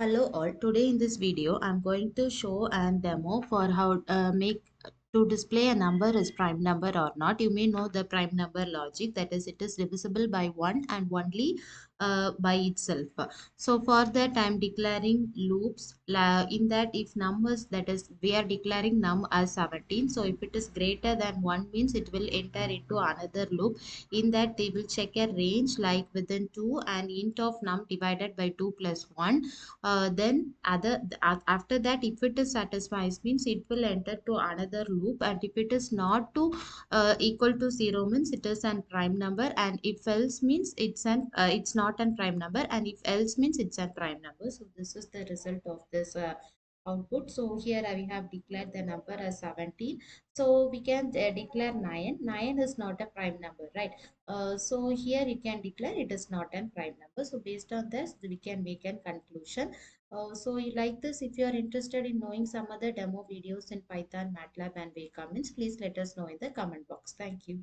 Hello all. Today in this video, I'm going to show and demo for how make to display a number as prime number or not. You may know the prime number logic, that is, it is divisible by 1 and only by itself. So for that, I'm declaring loops in that if numbers, that is, we are declaring num as 17. So if it is greater than 1 means it will enter into another loop. In that, they will check a range like within 2 and int of num divided by 2 plus 1. Then after that, if it is satisfies means it will enter to another loop, and if it is not to equal to 0 means it is an prime number, and if else means it's not an prime number, and if else means it's a prime number. So this is the result of this output. So here we have declared the number as 17. So we can declare 9 is not a prime number, right? So here you can declare it is not a prime number. So based on this, we can make a conclusion. So you like this? If you are interested in knowing some other demo videos in Python, MATLAB, and Wacom, please let us know in the comment box. Thank you.